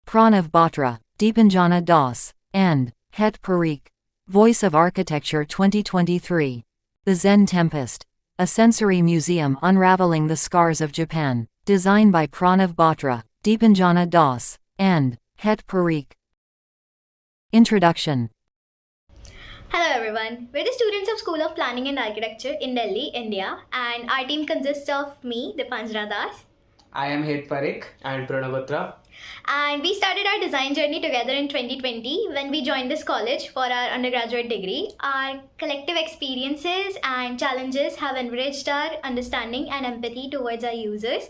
Pranav Batra, Deepanjana Das, and Het Parikh. Voice of Architecture 2023. The Zen Tempest. A sensory museum unraveling the scars of Japan. Designed by Pranav Batra, Deepanjana Das, and Het Parikh. Introduction. Hello everyone, we're the students of School of Planning and Architecture in Delhi, India, and our team consists of me, Deepanjana Das. I am Het Parikh and Pranav Batra. And we started our design journey together in 2020 when we joined this college for our undergraduate degree. Our collective experiences and challenges have enriched our understanding and empathy towards our users,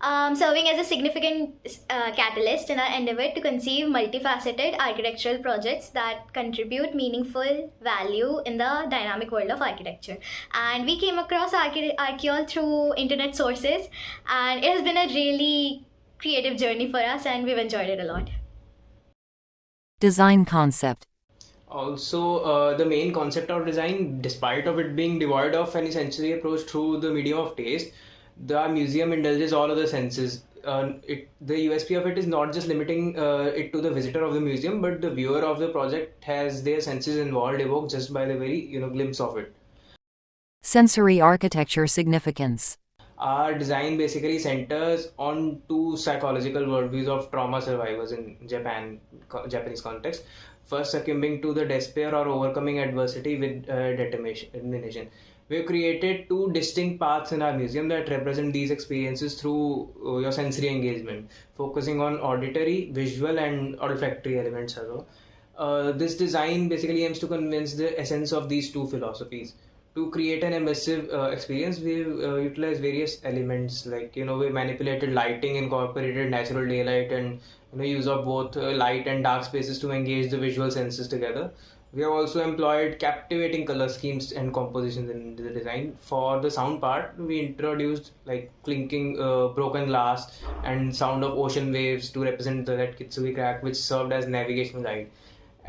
serving as a significant catalyst in our endeavor to conceive multifaceted architectural projects that contribute meaningful value in the dynamic world of architecture. And we came across Archeol through internet sources, and it has been a really creative journey for us, and we've enjoyed it a lot. Design concept. Also, the main concept of design, despite of it being devoid of any sensory approach through the medium of taste, the museum indulges all other senses. The USP of it is not just limiting it to the visitor of the museum, but the viewer of the project has their senses involved, evoked just by the very glimpse of it. Sensory architecture significance. Our design basically centers on two psychological worldviews of trauma survivors in Japanese context. First, succumbing to the despair or overcoming adversity with determination. We've created two distinct paths in our museum that represent these experiences through your sensory engagement, focusing on auditory, visual, and olfactory elements as well. This design basically aims to convince the essence of these two philosophies. To create an immersive experience, we've utilized various elements like we manipulated lighting, incorporated natural daylight, and use of both light and dark spaces to engage the visual senses together. We have also employed captivating color schemes and compositions in the design. For the sound part, we introduced like clinking broken glass and sound of ocean waves to represent the red kintsugi crack, which served as navigational guide.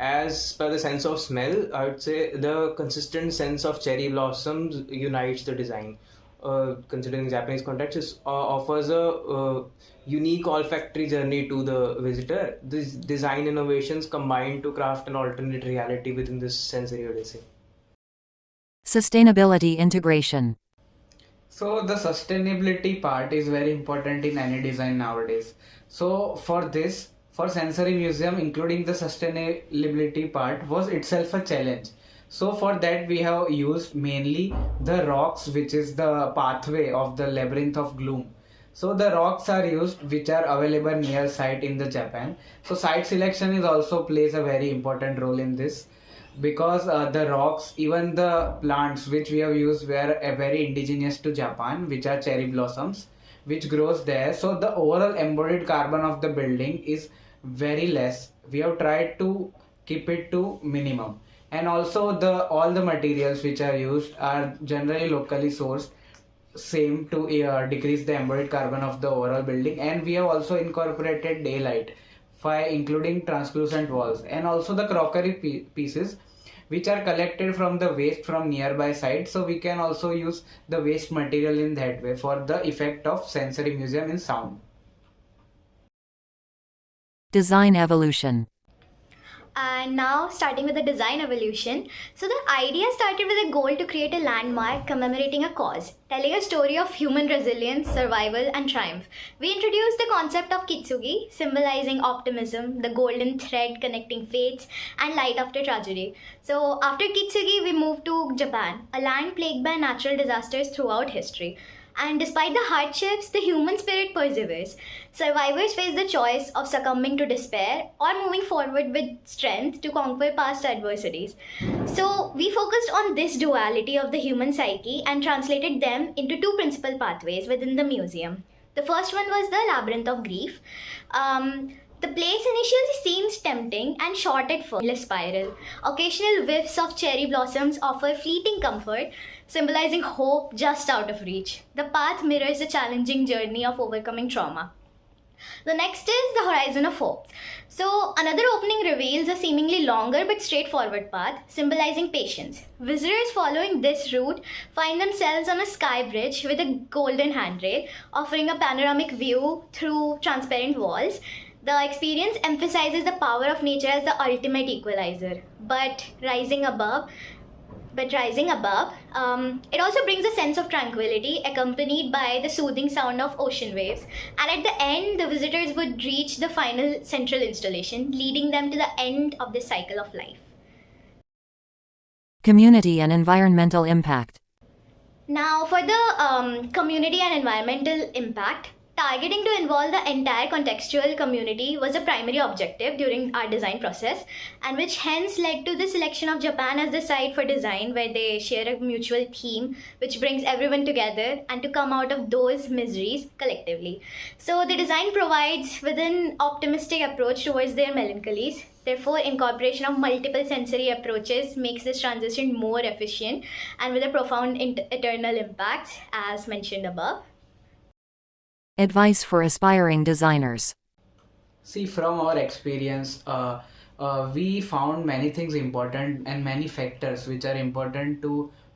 As per the sense of smell, I would say the consistent sense of cherry blossoms unites the design. Considering Japanese context, it offers a unique olfactory journey to the visitor. These design innovations combine to craft an alternate reality within this sensory odyssey. Sustainability integration. So the sustainability part is very important in any design nowadays. So for sensory museum, including the sustainability part was itself a challenge. So for that we have used mainly the rocks, which is the pathway of the labyrinth of gloom. So the rocks are used which are available near site in the Japan. So site selection is also plays a very important role in this, because the rocks, even the plants which we have used were very indigenous to Japan, which are cherry blossoms, which grows there. So the overall embodied carbon of the building is very less. We have tried to keep it to minimum, and also all the materials which are used are generally locally sourced, same to decrease the embodied carbon of the overall building. And we have also incorporated daylight by including translucent walls, and also the crockery pieces which are collected from the waste from nearby sites. So we can also use the waste material in that way for the effect of sensory museum in sound. Design evolution. And now, starting with the design evolution. So the idea started with a goal to create a landmark commemorating a cause, telling a story of human resilience, survival, and triumph. We introduced the concept of kintsugi, symbolizing optimism, the golden thread connecting fates, and light after tragedy. So after kintsugi, we moved to Japan, a land plagued by natural disasters throughout history. And despite the hardships, the human spirit perseveres. Survivors face the choice of succumbing to despair or moving forward with strength to conquer past adversities. So we focused on this duality of the human psyche and translated them into two principal pathways within the museum. The first one was the labyrinth of grief. The place initially seems tempting and short at first, spiral. Occasional whiffs of cherry blossoms offer fleeting comfort, symbolizing hope just out of reach. The path mirrors the challenging journey of overcoming trauma. The next is the horizon of hope. So another opening reveals a seemingly longer but straightforward path, symbolizing patience. Visitors following this route find themselves on a sky bridge with a golden handrail, offering a panoramic view through transparent walls. The experience emphasizes the power of nature as the ultimate equalizer, it also brings a sense of tranquility accompanied by the soothing sound of ocean waves. And at the end, the visitors would reach the final central installation, leading them to the end of the cycle of life. Community and environmental impact. Now, for the community and environmental impact, targeting to involve the entire contextual community was a primary objective during our design process, and which hence led to the selection of Japan as the site for design, where they share a mutual theme which brings everyone together and to come out of those miseries collectively. So the design provides with an optimistic approach towards their melancholies. Therefore, incorporation of multiple sensory approaches makes this transition more efficient and with a profound eternal impact, as mentioned above. Advice for aspiring designers. See, from our experience, we found many things important and many factors which are important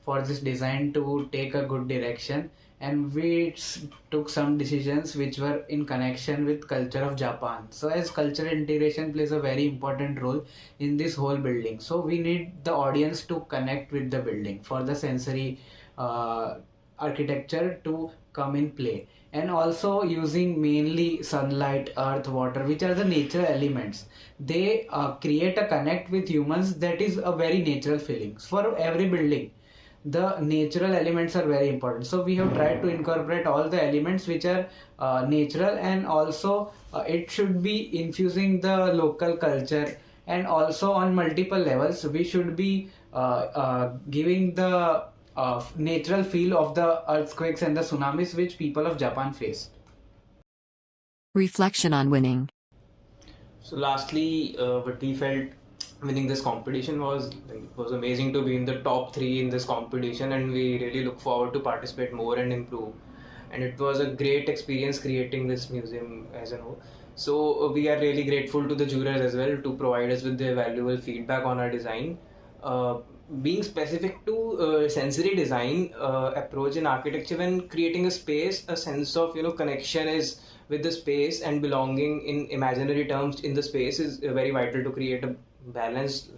for this design to take a good direction, and we took some decisions which were in connection with culture of Japan. So as cultural integration plays a very important role in this whole building, so we need the audience to connect with the building for the sensory architecture to come in play. And also using mainly sunlight, earth, water, which are the natural elements, they create a connect with humans that is a very natural feeling. For every building, the natural elements are very important, so we have tried to incorporate all the elements which are natural, and also it should be infusing the local culture, and also on multiple levels we should be giving the natural feel of the earthquakes and the tsunamis which people of Japan face. Reflection on winning. So lastly, what we felt winning this competition was amazing to be in the top 3 in this competition, and we really look forward to participate more and improve. And it was a great experience creating this museum as a whole. So we are really grateful to the jurors as well to provide us with their valuable feedback on our design. Being specific to sensory design approach in architecture, when creating a space, a sense of connection is with the space and belonging in imaginary terms in the space is very vital to create a balanced,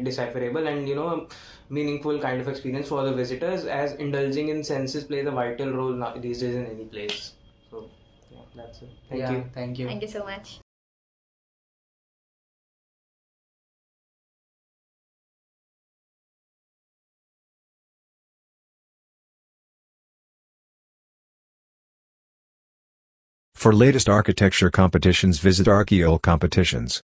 decipherable, and a meaningful kind of experience for the visitors, as indulging in senses plays a vital role these days in any place. So yeah, that's it. Thank you. Thank you. Thank you so much. For latest architecture competitions, visit Archeol Competitions.